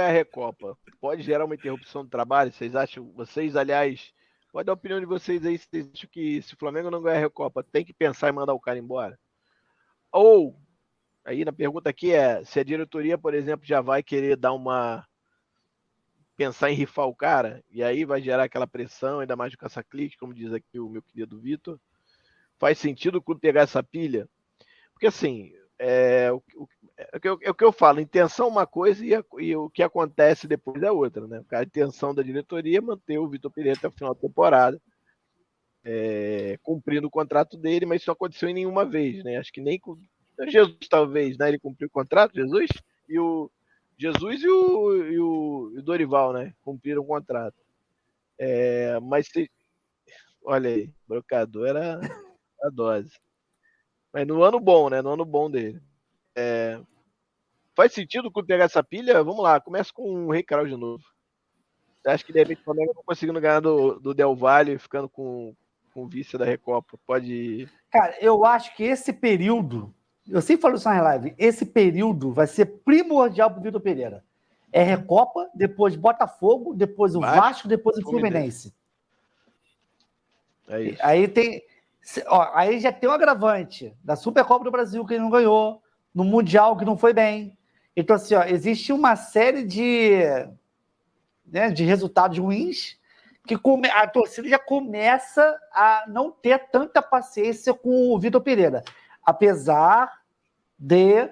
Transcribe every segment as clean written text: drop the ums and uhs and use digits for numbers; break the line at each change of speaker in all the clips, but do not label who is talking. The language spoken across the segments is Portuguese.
ganhar a Recopa, pode gerar uma interrupção do trabalho? Vocês acham, aliás, pode dar a opinião de vocês aí, vocês acham que se o Flamengo não ganhar a Recopa, tem que pensar em mandar o cara embora? Ou, aí na pergunta aqui se a diretoria, por exemplo, já vai querer pensar em rifar o cara, e aí vai gerar aquela pressão, ainda mais do caça-clique, como diz aqui o meu querido Vitor. Faz sentido o clube pegar essa pilha? Porque assim, o que eu falo, intenção é uma coisa e o que acontece depois é outra, né? A intenção da diretoria é manter o Vitor Pereira até o final da temporada, cumprindo o contrato dele, mas isso não aconteceu em nenhuma vez, né? Acho que nem com Jesus, talvez, né? Ele cumpriu o contrato, Jesus e o Dorival, né? Cumpriram o contrato. Mas olha aí, brocador era a dose. Mas no ano bom, né? No ano bom dele. Faz sentido o clube pegar essa pilha? Vamos lá, começa com o Rei Carol de novo. Você acha que de repente o Flamengo não conseguindo ganhar do Del Valle, ficando com o vice da Recopa? Pode.
Cara, eu acho que esse período, eu sempre falo isso na live, esse período vai ser primordial para o Vitor Pereira. É Recopa, depois Botafogo, depois o Vasco, depois o Fluminense.
É isso.
Aí já tem um agravante da Supercopa do Brasil que ele não ganhou, no Mundial que não foi bem. Então, assim, existe uma série de resultados ruins que a torcida já começa a não ter tanta paciência com o Vitor Pereira. Apesar de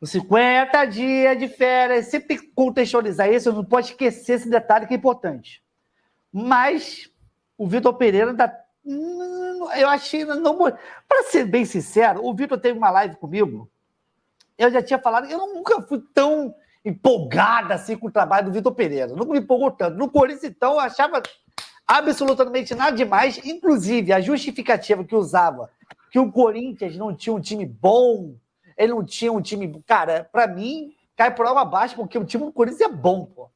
os 50 dias de férias, sempre tem que contextualizar isso, não pode esquecer esse detalhe que é importante. Mas o Vitor Pereira eu achei, para ser bem sincero, o Vitor teve uma live comigo, eu já tinha falado, eu nunca fui tão empolgada assim com o trabalho do Vitor Pereira, nunca me empolgou tanto. No Corinthians, então, eu achava absolutamente nada demais, inclusive a justificativa que usava, que o Corinthians não tinha um time bom, ele não tinha um time... Cara, para mim, cai por água abaixo, porque o time do Corinthians é bom, pô.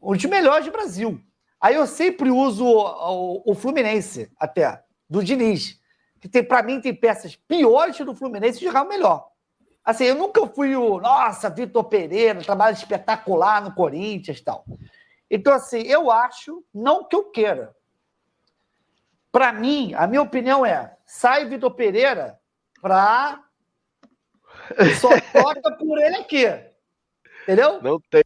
Um time melhor do Brasil. Aí eu sempre uso o Fluminense, até, do Diniz, que para mim tem peças piores do Fluminense e jogar melhor. Assim, eu nunca fui nossa, Vitor Pereira, trabalho espetacular no Corinthians e tal. Então, assim, eu acho, não que eu queira. Para mim, a minha opinião sai Vitor Pereira só toca por ele aqui. Entendeu?
Não tem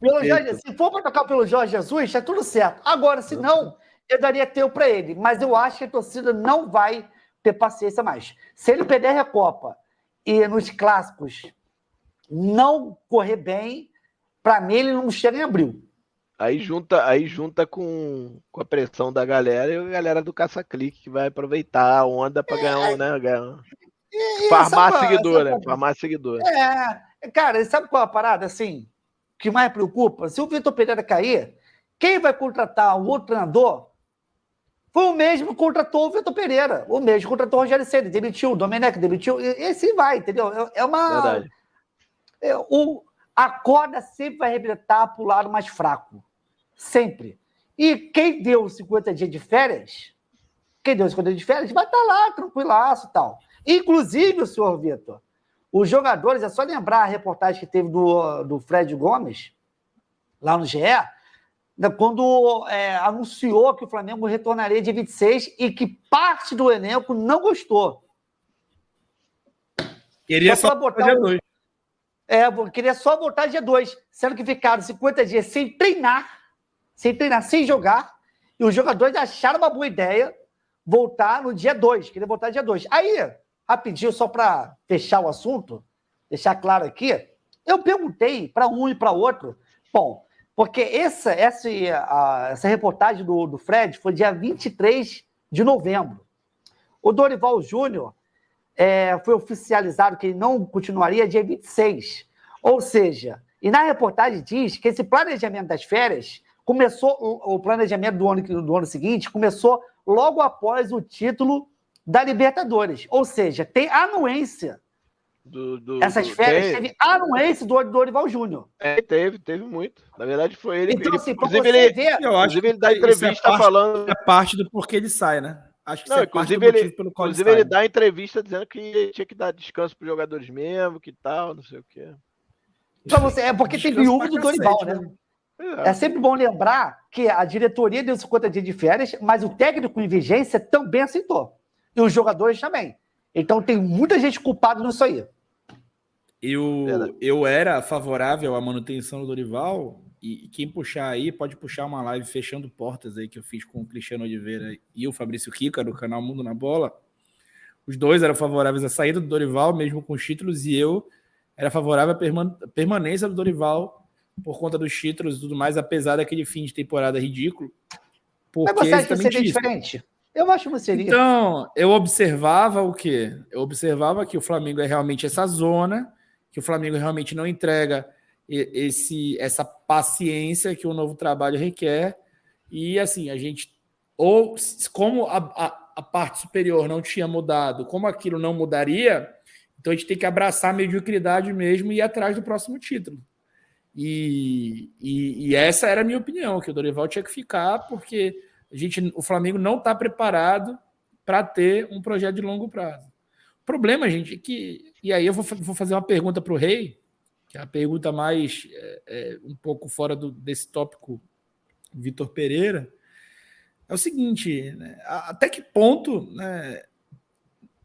se for para tocar pelo Jorge Jesus, tá tudo certo. Agora, se não, eu daria teu para ele. Mas eu acho que a torcida não vai ter paciência mais. Se ele perder a Recopa e nos clássicos não correr bem, para mim ele não chega em abril.
Aí junta com a pressão da galera e a galera do caça-clique que vai aproveitar a onda para ganhar farmar seguidor, né? Farmar seguidor.
Cara, sabe qual é a parada, assim, que mais preocupa? Se o Vitor Pereira cair, quem vai contratar um outro treinador foi o mesmo que contratou o Vitor Pereira, o mesmo que contratou o Rogério Ceni, demitiu, o Domenech demitiu, e assim vai, entendeu?
Verdade.
A corda sempre vai arrebentar para o lado mais fraco. Sempre. E quem deu 50 dias de férias, vai estar lá, tranquilaço e tal. Inclusive, o senhor Vitor, os jogadores, é só lembrar a reportagem que teve do Fred Gomes, lá no GE, quando anunciou que o Flamengo retornaria dia 26 e que parte do elenco não gostou.
Queria só botar dia 2.
Queria só voltar dia 2, sendo que ficaram 50 dias sem treinar, sem jogar, e os jogadores acharam uma boa ideia voltar no dia 2, queria voltar dia 2. Aí, rapidinho, só para fechar o assunto, deixar claro aqui, eu perguntei para um e para outro, porque essa reportagem do Fred foi dia 23 de novembro. O Dorival Júnior foi oficializado que ele não continuaria dia 26. Ou seja, e na reportagem diz que esse planejamento das férias começou, o planejamento do ano seguinte começou logo após o título da Libertadores. Ou seja, tem anuência. Essas férias teve anuência do Dorival Júnior.
Teve muito. Na verdade, foi ele.
Então, assim,
inclusive, ele dá entrevista falando.
É parte do porquê ele sai, né? Acho que
inclusive, ele dá entrevista dizendo que tinha que dar descanso para os jogadores mesmo, que tal, não sei o quê.
Então, porque tem viúvo do Dorival, né? É sempre bom lembrar que a diretoria deu 50 dias de férias, mas o técnico em vigência também aceitou. E os jogadores também. Então tem muita gente culpada nisso aí.
Eu era favorável à manutenção do Dorival, e quem puxar aí pode puxar uma live fechando portas aí que eu fiz com o Cristiano Oliveira e o Fabrício Kika do canal Mundo na Bola. Os dois eram favoráveis à saída do Dorival, mesmo com os títulos, e eu era favorável à permanência do Dorival por conta dos títulos e tudo mais, apesar daquele fim de temporada ridículo.
Mas você acha que seria diferente? Eu acho que seria.
Então, eu observava o quê? Eu observava que o Flamengo é realmente essa zona, que o Flamengo realmente não entrega essa paciência que o novo trabalho requer. E assim, a gente, ou como a parte superior não tinha mudado, como aquilo não mudaria, então a gente tem que abraçar a mediocridade mesmo e ir atrás do próximo título. E essa era a minha opinião, que o Dorival tinha que ficar, porque o Flamengo não está preparado para ter um projeto de longo prazo. O problema, gente, é que... E aí eu vou fazer uma pergunta para o Rei, que é a pergunta mais um pouco fora desse tópico Vitor Pereira. É o seguinte, né, até que ponto, né,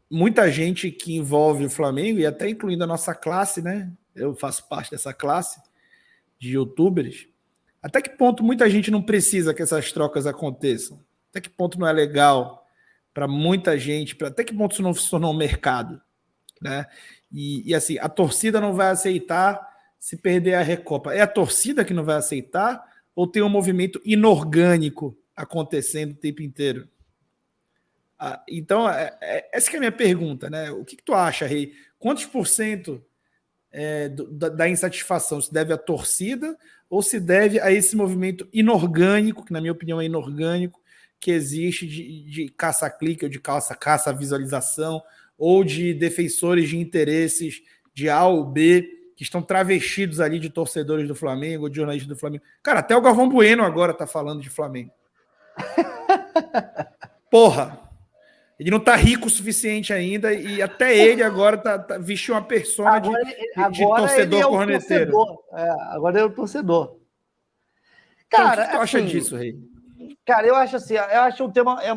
muita gente que envolve o Flamengo, e até incluindo a nossa classe, né, eu faço parte dessa classe de youtubers, até que ponto muita gente não precisa que essas trocas aconteçam? Até que ponto não é legal para muita gente? Até que ponto isso não se tornou um mercado? Né? E assim, a torcida não vai aceitar se perder a Recopa. É a torcida que não vai aceitar ou tem um movimento inorgânico acontecendo o tempo inteiro? Então, essa que é a minha pergunta. Né? O que tu acha, Rei? Quantos por cento da insatisfação se deve à torcida ou se deve a esse movimento inorgânico, que na minha opinião é inorgânico, que existe de caça-clique ou de caça-visualização ou de defensores de interesses de A ou B que estão travestidos ali de torcedores do Flamengo ou de jornalistas do Flamengo. Cara, até o Galvão Bueno agora tá falando de Flamengo. Porra! Ele não tá rico o suficiente ainda e até ele agora vestiu uma persona de torcedor corneteiro.
Agora ele é o torcedor.
Cara, então, o que tu acha disso, Rei?
Cara, eu acho assim, eu acho o tema é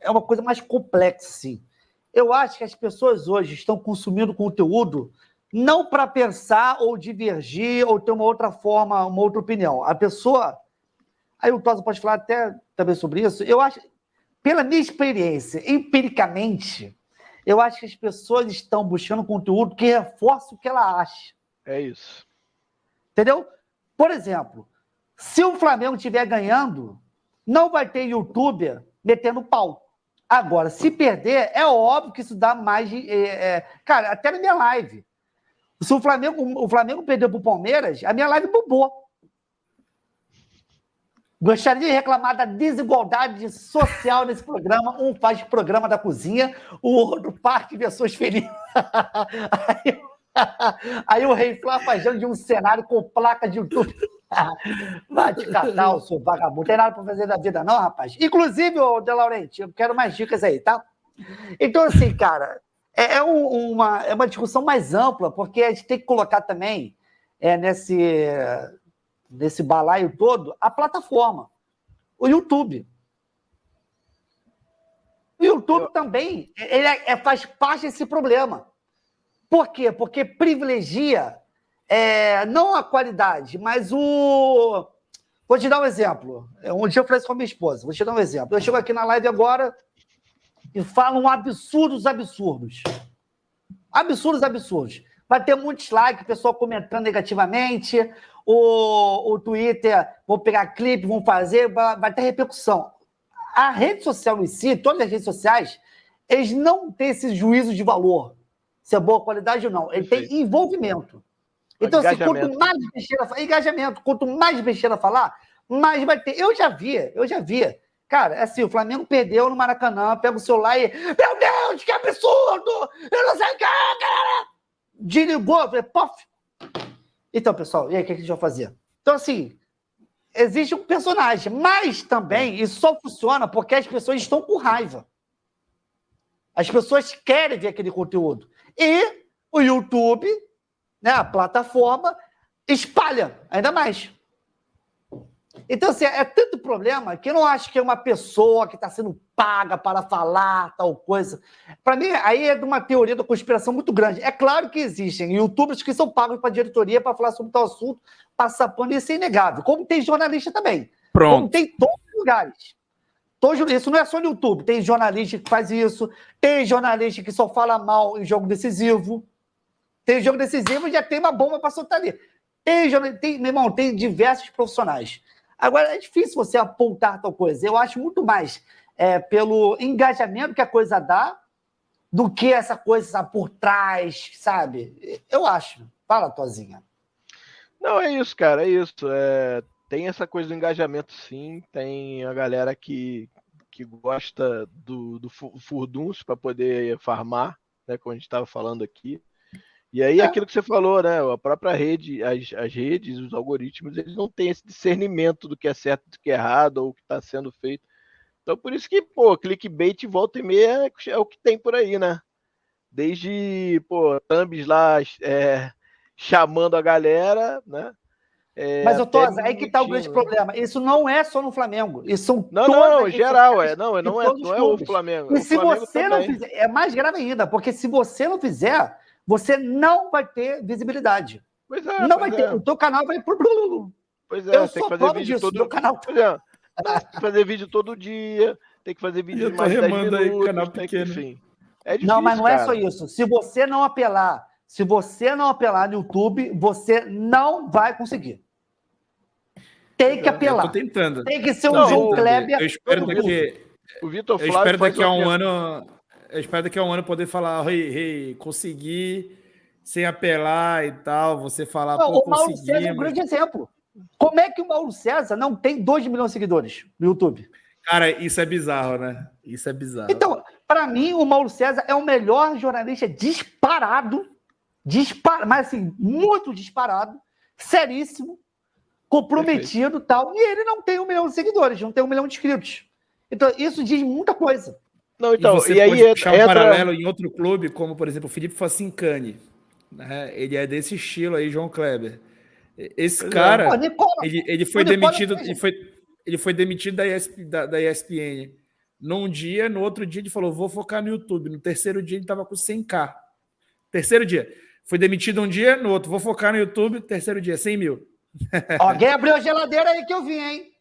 uma coisa mais complexa, sim. Eu acho que as pessoas hoje estão consumindo conteúdo não para pensar ou divergir ou ter uma outra forma, uma outra opinião. A pessoa... Aí o Tosa pode falar até também sobre isso. Eu acho... Pela minha experiência, empiricamente, eu acho que as pessoas estão buscando conteúdo que reforce o que ela acha.
É isso.
Entendeu? Por exemplo, se o Flamengo estiver ganhando, não vai ter youtuber metendo pau. Agora, se perder, é óbvio que isso dá mais... Cara, até na minha live. Se o Flamengo perdeu para o Palmeiras, a minha live bombou. Gostaria de reclamar da desigualdade social nesse programa. Um faz programa da cozinha, o outro parte versões felizes. Aí o Rei Flá fazendo de um cenário com placa de YouTube. Vai te catar, o seu vagabundo. Não tem nada para fazer da vida, não, rapaz. Inclusive, ô De Laurenti, eu quero mais dicas aí, tá? Então, assim, cara, é uma discussão mais ampla, porque a gente tem que colocar também nesse balaio todo, a plataforma, o YouTube. O YouTube também faz parte desse problema. Por quê? Porque privilegia não a qualidade, mas o... Vou te dar um exemplo. Um dia eu falei isso com a minha esposa. Vou te dar um exemplo. Eu chego aqui na live agora e falo absurdos. Absurdos. Vai ter muitos likes, pessoal comentando negativamente... O Twitter, vão pegar clipe, vão fazer, vai ter repercussão. A rede social em si, todas as redes sociais, eles não têm esse juízo de valor, se é boa qualidade ou não. Ele tem envolvimento. Então, assim, quanto mais besteira falar, engajamento, quanto mais besteira falar, mais vai ter. Eu já via. Cara, assim, o Flamengo perdeu no Maracanã, pega o celular e... Meu Deus, que absurdo! Eu não sei o que, cara! Desligou, pof! Então, pessoal, e aí, o que a gente vai fazer? Então, assim, existe um personagem, mas também isso só funciona porque as pessoas estão com raiva. As pessoas querem ver aquele conteúdo. E o YouTube, né, a plataforma, espalha ainda mais. Então, assim, é tanto problema que eu não acho que é uma pessoa que está sendo paga para falar tal coisa. Para mim, aí é de uma teoria da conspiração muito grande. É claro que existem youtubers que são pagos para a diretoria para falar sobre tal assunto, passar pano, isso é inegável. Como tem jornalista também.
Pronto.
Como tem em todos os lugares. Isso não é só no YouTube. Tem jornalista que faz isso, tem jornalista que só fala mal em jogo decisivo. Tem jogo decisivo e já tem uma bomba para soltar ali. Meu irmão, tem diversos profissionais. Agora, é difícil você apontar tal coisa. Eu acho muito mais pelo engajamento que a coisa dá do que essa coisa por trás, sabe? Eu acho. Fala, Tozinha.
Não, é isso, cara, é isso. Tem essa coisa do engajamento, sim. Tem a galera que gosta do furdunço para poder farmar, né, como a gente estava falando aqui. E aí, aquilo que você falou, né? A própria rede, as redes, os algoritmos, eles não têm esse discernimento do que é certo e do que é errado, ou o que está sendo feito. Então, por isso que, pô, clickbait volta e meia é o que tem por aí, né? Desde, pô, thumbs lá chamando a galera, né?
Mas,
Até
Tosa, aí que tá o grande problema. Isso não é só no Flamengo. Isso são
Não,
as redes
geral,
sociais
não
de todos os
é o
clubes.
Flamengo.
E
O
se
Flamengo
você não
também.
fizer, é mais grave ainda, porque se você não fizer, você não vai ter visibilidade.
Pois é,
Não vai ter. O teu canal vai.
Pois é,
Eu
tem que
sou
fazer
prova
vídeo
disso.
todo.
Meu canal.
Pois é, tem que fazer vídeo todo dia, tem que fazer vídeo
Eu
de
tô
mais de 10
remando aí,
minutos,
canal
tem que,
pequeno.
enfim. É
Não, mas
difícil,
não é só
cara.
isso. Se você não apelar no YouTube, você não vai conseguir. Tem que
Eu
apelar.
tô tentando.
Tem que ser um
Não,
João Kleber.
Eu espero
O Vitor
eu
Flávio
espero
faz
daqui a
uma
um
pergunta.
ano. Eu espero daqui a um ano poder falar, rei, consegui, sem apelar e tal. Você falar,
Não,
pô,
o Mauro César é um
conseguimos.
grande exemplo. Como é que o Mauro César não tem 2 milhões de seguidores no YouTube?
Cara, isso é bizarro, né? Isso é bizarro.
Então, para mim, o Mauro César é o melhor jornalista disparado, mas assim, muito disparado, seríssimo, comprometido e tal, e ele não tem 1 milhão de seguidores, não tem 1 milhão de inscritos. Então, isso diz muita coisa.
Não,
E
então,
você
e aí
pode puxar um
entra...
paralelo em outro clube, como, por exemplo, o Felipe Facincani. Né? Ele é desse estilo aí, João Kleber. Esse cara, ele foi demitido, ele foi demitido da ESPN. Num dia, no outro dia ele falou, vou focar no YouTube. No terceiro dia ele estava com 100k. Terceiro dia. Foi demitido um dia, no outro, vou focar no YouTube. Terceiro dia, 100 mil.
Alguém abriu a geladeira aí que eu vi, hein?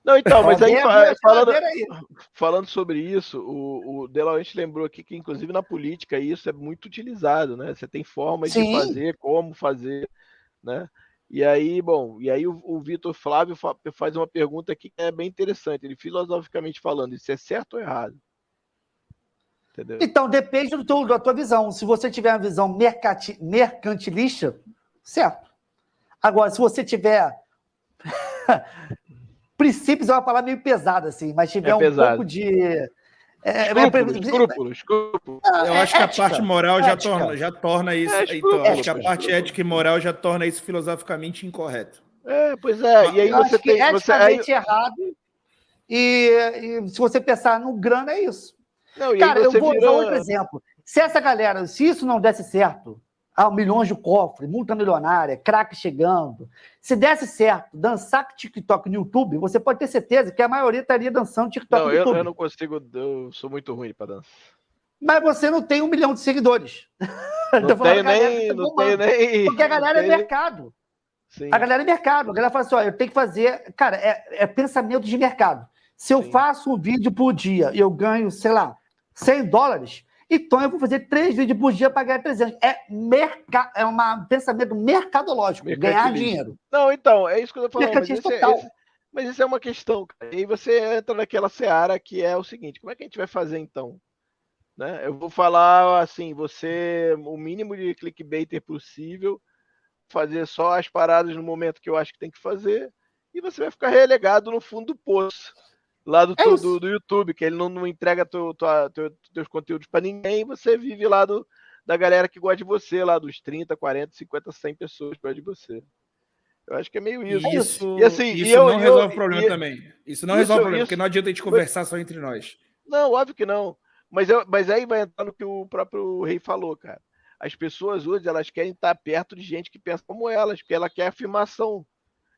Não, então, mas aí,
aí.
falando sobre isso, o De Laurentiis lembrou aqui que, inclusive, na política, isso é muito utilizado, né? Você tem formas de fazer, como fazer, né? E aí, bom, o Vitor Flávio faz uma pergunta aqui que é bem interessante. Ele, filosoficamente falando, isso é certo ou errado? Entendeu?
Então, depende da tua visão. Se você tiver uma visão mercantilista, certo. Agora, se você tiver... princípios é uma palavra meio pesada, assim, mas tiver um pouco de...
Escrúpulos.
Eu acho que a parte moral já torna isso. Então, acho que a parte ética e moral já torna isso filosoficamente incorreto.
Pois é. E aí
eu
você
acho
tem.
Que eticamente errado. E se você pensar no grana, é isso.
Não,
cara, eu vou usar outro exemplo. Se essa galera, se isso não desse certo, milhões de cofre, multa milionária, craque chegando, se desse certo dançar TikTok no YouTube, você pode ter certeza que a maioria estaria dançando TikTok no YouTube.
Eu não consigo, eu sou muito ruim para dançar.
Mas você não tem 1 milhão de seguidores.
Não tenho nem...
Porque a galera é mercado. Sim. A galera é mercado. A galera fala assim, eu tenho que fazer... Cara, é pensamento de mercado. Se eu faço um vídeo por dia e eu ganho, sei lá, $100, então eu vou fazer 3 vídeos por dia para ganhar 300. É um pensamento mercadológico, ganhar dinheiro.
Não, então, é isso que eu tô falando. Mas isso é uma questão, cara. E aí você entra naquela seara que é o seguinte, como é que a gente vai fazer então? Né? Eu vou falar assim, o mínimo de clickbaiter possível, fazer só as paradas no momento que eu acho que tem que fazer, e você vai ficar relegado no fundo do poço, lá do YouTube, que ele não entrega teus conteúdos para ninguém, você vive lá da galera que gosta de você, lá dos 30, 40, 50, 100 pessoas perto de você. Eu acho que é meio isso.
E assim, isso não resolve o problema também. Isso não resolve o problema, porque não adianta a gente conversar só entre nós.
Não, óbvio que não. Mas aí vai entrar no que o próprio Rei falou, cara. As pessoas hoje, elas querem estar perto de gente que pensa como elas, porque ela quer afirmação.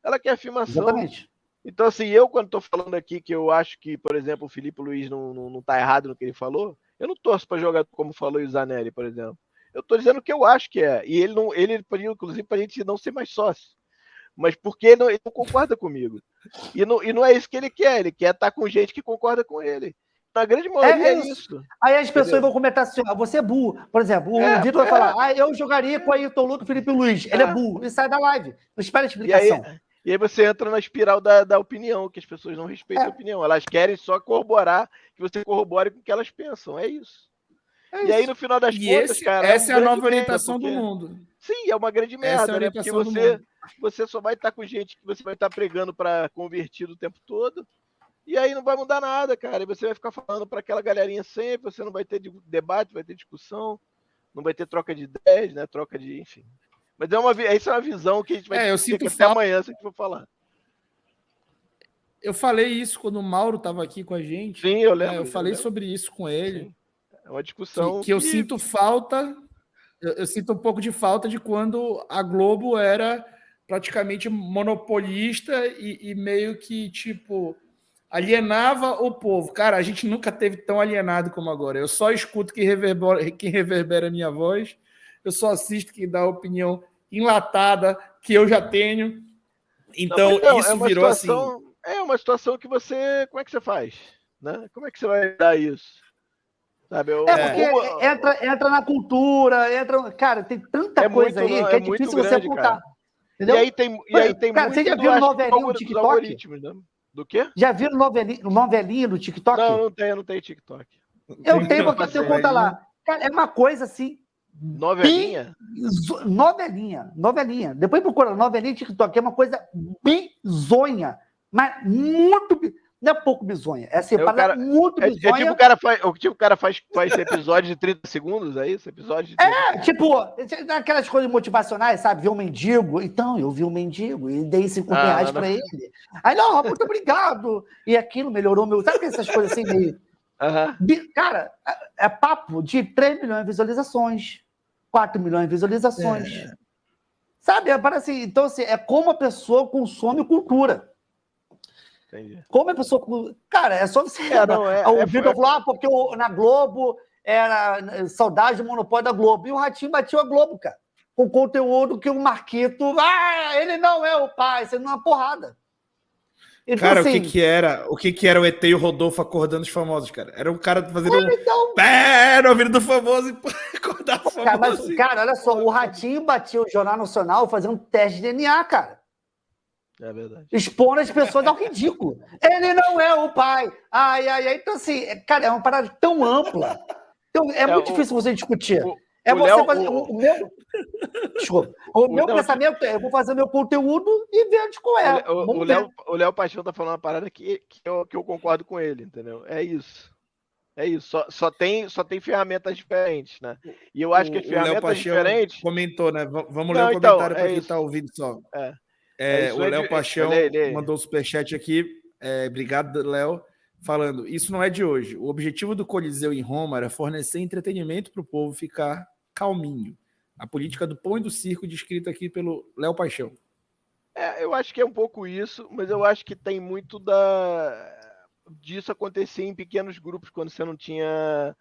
Ela quer afirmação.
Exatamente.
Então, assim, eu quando tô falando aqui que eu acho que, por exemplo, o Filipe Luiz não tá errado no que ele falou, eu não torço para jogar como falou o Zanelli, por exemplo. Eu tô dizendo o que eu acho que é. E ele pediu, inclusive, pra gente não ser mais sócio. Mas porque ele não concorda comigo. E não é isso que ele quer estar com gente que concorda com ele. Na grande maioria é isso.
Aí as pessoas
Entendeu?
vão comentar assim, você é burro. Por exemplo, o Vitor vai falar, eu jogaria com o Ayrton Lucas e o Felipe Luiz. Ele é burro. E sai da live. Não espera explicação.
E aí você entra na espiral da opinião, que as pessoas não respeitam a opinião. Elas querem só corroborar, que você corrobore com o que elas pensam. É isso. E aí, no final das contas, cara.
Essa é a nova orientação do mundo.
Sim, é uma grande merda, né? Porque você só vai estar com gente que você vai estar pregando para convertido o tempo todo. E aí não vai mudar nada, cara. E você vai ficar falando para aquela galerinha sempre, você não vai ter debate, vai ter discussão, não vai ter troca de ideias, né? Troca de, enfim. Mas essa é uma visão que a gente vai ter até amanhã se a gente for falar.
Eu falei isso quando o Mauro estava aqui com a gente.
Sim, eu lembro.
Eu falei sobre isso com ele.
Sim. É uma discussão
que eu sinto falta. Eu sinto um pouco de falta de quando a Globo era praticamente monopolista e meio que, tipo, alienava o povo. Cara, a gente nunca teve tão alienado como agora. Eu só escuto quem reverbera a minha voz, eu só assisto quem dá a opinião enlatada que eu já tenho. Então, isso virou
situação,
assim...
É uma situação que você... Como é que você faz? Né? Como é que você vai dar isso? Sabe,
porque entra na cultura, cara, tem tanta coisa aí que é difícil você apontar.
E aí tem
cara, você já viu novelinha no TikTok?
Né? Do quê?
Já viram novelinha no TikTok?
Não tenho TikTok.
Eu tenho porque eu tenho conta lá. Cara, é uma coisa assim...
Novelinha?
Novelinha. Depois procura novelinha TikTok, é uma coisa bizonha, mas muito... Não é pouco bizonha, é separada muito bizonha.
Tipo o cara faz episódio de 30 segundos, é isso? Episódio de
30 tipo, aquelas coisas motivacionais, sabe? Ver um mendigo. Então, eu vi um mendigo e dei 5 reais pra ele. Aí, não, muito obrigado. E aquilo melhorou meu... Sabe essas coisas assim meio... Cara, é papo de 3 milhões de visualizações, 4 milhões de visualizações. Sabe? Parece, então, assim, é como a pessoa consome cultura.
Entendi.
Como a pessoa... Cara, é só você... o Vitor falou, porque na Globo era saudade do monopólio da Globo. E o Ratinho bateu a Globo, cara. Com conteúdo que o Marquito... ele não é o pai, isso não é uma porrada.
Então, cara, assim, o que era o ET e o Rodolfo acordando os famosos, cara? Era um cara fazendo pé no ouvido do famoso e acordar o famoso.
Cara, olha só, o Ratinho batia o Jornal Nacional fazendo um teste de DNA, cara.
É verdade.
Expondo as pessoas ao ridículo. Ele não é o pai. Então, assim, cara, é uma parada tão ampla. Então, é muito difícil você discutir. O meu pensamento é: eu vou fazer meu conteúdo e ver de qual é.
O Léo Paixão tá falando uma parada que eu concordo com ele, entendeu? É isso. É isso. Só tem ferramentas diferentes, né? E eu acho que as ferramentas diferentes.
Comentou, né? Vamos ler o comentário para quem tá ouvindo só. O Léo Paixão mandou um superchat aqui. Obrigado, Léo. Falando, isso não é de hoje. O objetivo do Coliseu em Roma era fornecer entretenimento para o povo ficar calminho. A política do pão e do circo descrita aqui pelo Léo Paixão.
Eu acho que é um pouco isso, mas eu acho que tem muito disso acontecer em pequenos grupos, quando você não tinha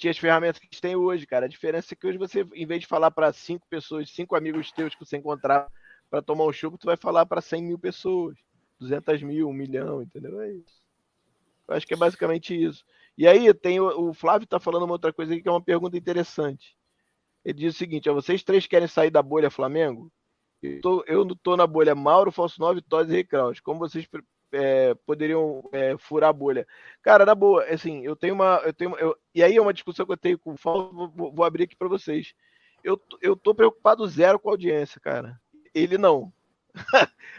as ferramentas que tem hoje, cara. A diferença é que hoje você, em vez de falar para 5 pessoas, 5 amigos teus que você encontrar para tomar um chopp, tu vai falar para 100 mil pessoas, 200 mil, 1 milhão, entendeu? É isso. Eu acho que é basicamente isso. E aí o Flávio está falando uma outra coisa aqui que é uma pergunta interessante. Ele diz o seguinte: vocês 3 querem sair da bolha Flamengo? Eu não estou na bolha Mauro, Falso 9, Todd e Rei Kraus. Como vocês poderiam furar a bolha? Cara, na boa, assim, e aí é uma discussão que eu tenho com o Falso, vou abrir aqui para vocês. Eu tô preocupado zero com a audiência, cara. Ele não.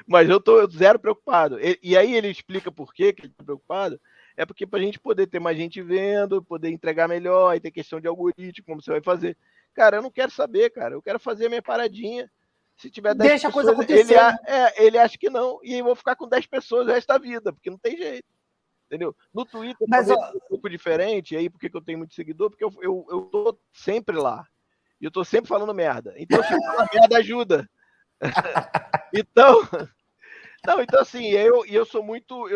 Mas eu tô zero preocupado. E aí ele explica por que ele tá preocupado. É porque pra gente poder ter mais gente vendo, poder entregar melhor, aí tem questão de algoritmo, como você vai fazer. Cara, eu não quero saber, cara. Eu quero fazer a minha paradinha. Se tiver 10
Deixa
pessoas,
a coisa acontecer.
ele acha que não. E eu vou ficar com 10 pessoas o resto da vida, porque não tem jeito. Entendeu? No Twitter é um pouco diferente. E aí, por que eu tenho muito seguidor? Porque eu tô sempre lá. E eu tô sempre falando merda. Então, se falar merda, ajuda. Então, Não, então assim, eu sou muito,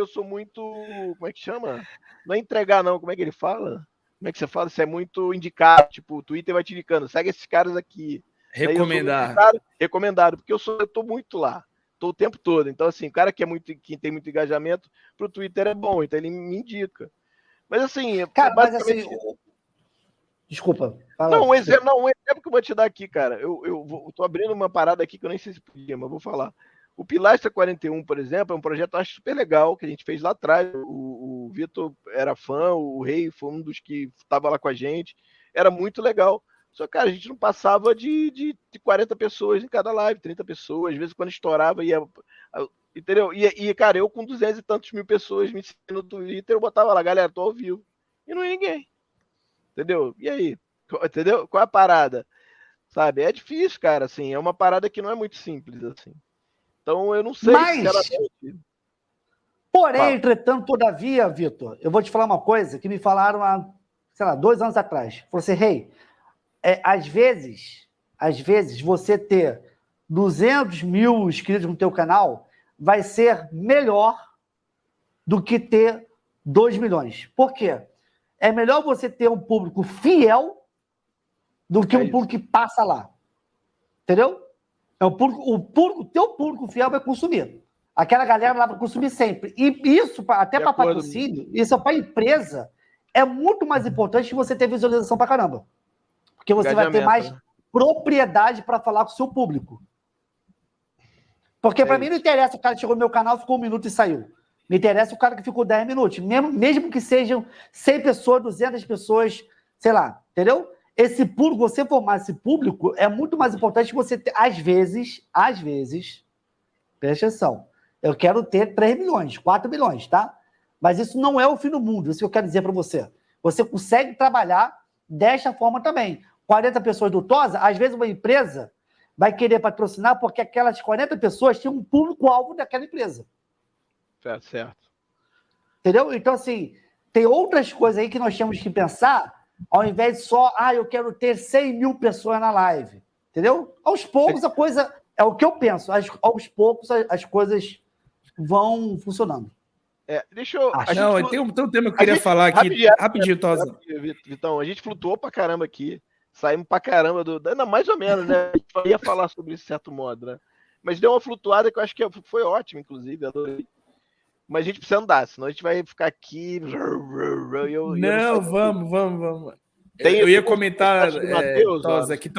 como é que chama? Não é entregar não, como é que ele fala? Como é que você fala? Você é muito indicado, tipo, o Twitter vai te indicando, segue esses caras aqui. Aí eu sou muito
Recomendar.
cara, recomendado, porque eu tô muito lá, tô o tempo todo. Então assim, o cara que tem muito engajamento, pro Twitter é bom, então ele me indica. Mas assim,
Cara, mas
basicamente...
assim, desculpa, fala.
Não,
Desculpa.
um exemplo que eu vou te dar aqui, cara. Eu tô abrindo uma parada aqui que eu nem sei se podia, mas vou falar. O Pilastra 41, por exemplo, é um projeto que eu acho super legal, que a gente fez lá atrás. O Vitor era fã, o Rei foi um dos que estava lá com a gente. Era muito legal. Só que, cara, a gente não passava de 40 pessoas em cada live, 30 pessoas. Às vezes, quando estourava, ia. Entendeu? Cara, eu com 200 e tantos mil pessoas me seguindo no Twitter, eu botava lá, galera, tô ao vivo. E não ia ninguém. Entendeu? E aí? Entendeu? Qual é a parada? Sabe? É difícil, cara, assim. É uma parada que não é muito simples, assim. Então, eu não sei,
Mas,
sinceramente.
porém,
Fala.
entretanto, todavia, Vitor, eu vou te falar uma coisa que me falaram há, sei lá, 2 anos atrás. Falou assim, Rei, às vezes, você ter 200 mil inscritos no teu canal vai ser melhor do que ter 2 milhões. Por quê? É melhor você ter um público fiel do que um público que passa lá. Entendeu? O teu público fiel vai consumir. Aquela galera lá vai consumir sempre. E isso, até para patrocínio, isso para empresa, é muito mais importante que você ter visualização para caramba. Porque você vai ter mais propriedade para falar com o seu público. Porque para mim não interessa o cara que chegou no meu canal, ficou 1 minuto e saiu. Me interessa o cara que ficou 10 minutos. Mesmo que sejam 100 pessoas, 200 pessoas, sei lá, entendeu? Esse público, você formar esse público, é muito mais importante que você ter, às vezes, presta atenção, eu quero ter 3 milhões, 4 milhões, tá? Mas isso não é o fim do mundo, isso que eu quero dizer para você. Você consegue trabalhar desta forma também. 40 pessoas do TOSA, às vezes uma empresa vai querer patrocinar porque aquelas 40 pessoas têm um público-alvo daquela empresa.
Certo.
Entendeu? Então, assim, tem outras coisas aí que nós temos que pensar, ao invés de só, eu quero ter 100 mil pessoas na live. Entendeu? Aos poucos a coisa, é o que eu penso, aos poucos as coisas vão funcionando.
Deixa eu...
Não, tem um tema que eu queria falar aqui, rapidinho, Tosa.
Vitão, a gente flutuou pra caramba aqui, saímos pra caramba Não, mais ou menos, né? A gente ia falar sobre isso de certo modo, né? Mas deu uma flutuada que eu acho que foi ótimo, inclusive, adorei. Mas a gente precisa andar, senão a gente vai ficar aqui.
Vamos. Eu ia comentar, Tosa, que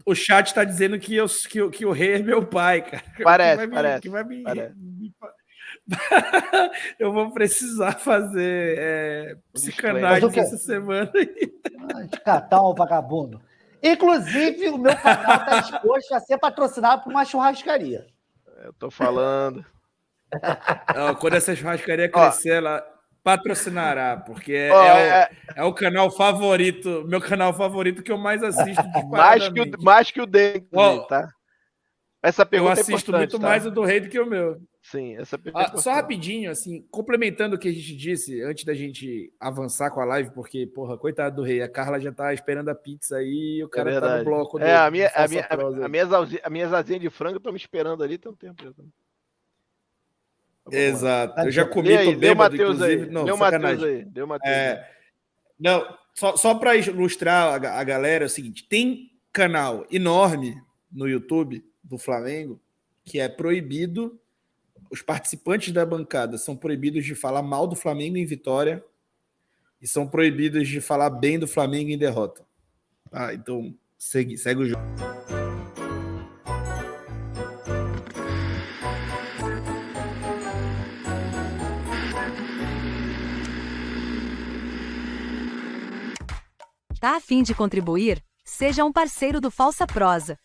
o chat está dizendo que o Rei é meu pai, cara.
Parece.
Eu
vou precisar fazer psicanálise essa semana.
De catar o vagabundo. Inclusive, o meu canal está disposto a ser patrocinado por uma churrascaria.
Eu tô falando.
Quando essa churrascaria crescer, ela patrocinará, porque é o canal favorito, meu canal favorito que eu mais assisto
mais que o dele, tá? Essa pergunta
eu assisto muito mais o do Rei do que o meu.
Sim, essa pergunta
só rapidinho, assim, complementando o que a gente disse antes da gente avançar com a live, porque, porra, coitado do Rei, a Carla já tá esperando a pizza aí e o cara tá no bloco
as minhas asinhas de frango estão me esperando ali tem um tempo já.
Exato. Eu já comi, tô bêbado, inclusive.
Não, deu Matheus aí.
Não, só para ilustrar a galera, é o seguinte, tem canal enorme no YouTube do Flamengo que é proibido, os participantes da bancada são proibidos de falar mal do Flamengo em vitória e são proibidos de falar bem do Flamengo em derrota. Então, segue o jogo.
Tá a fim de contribuir? Seja um parceiro do Falsa Prosa.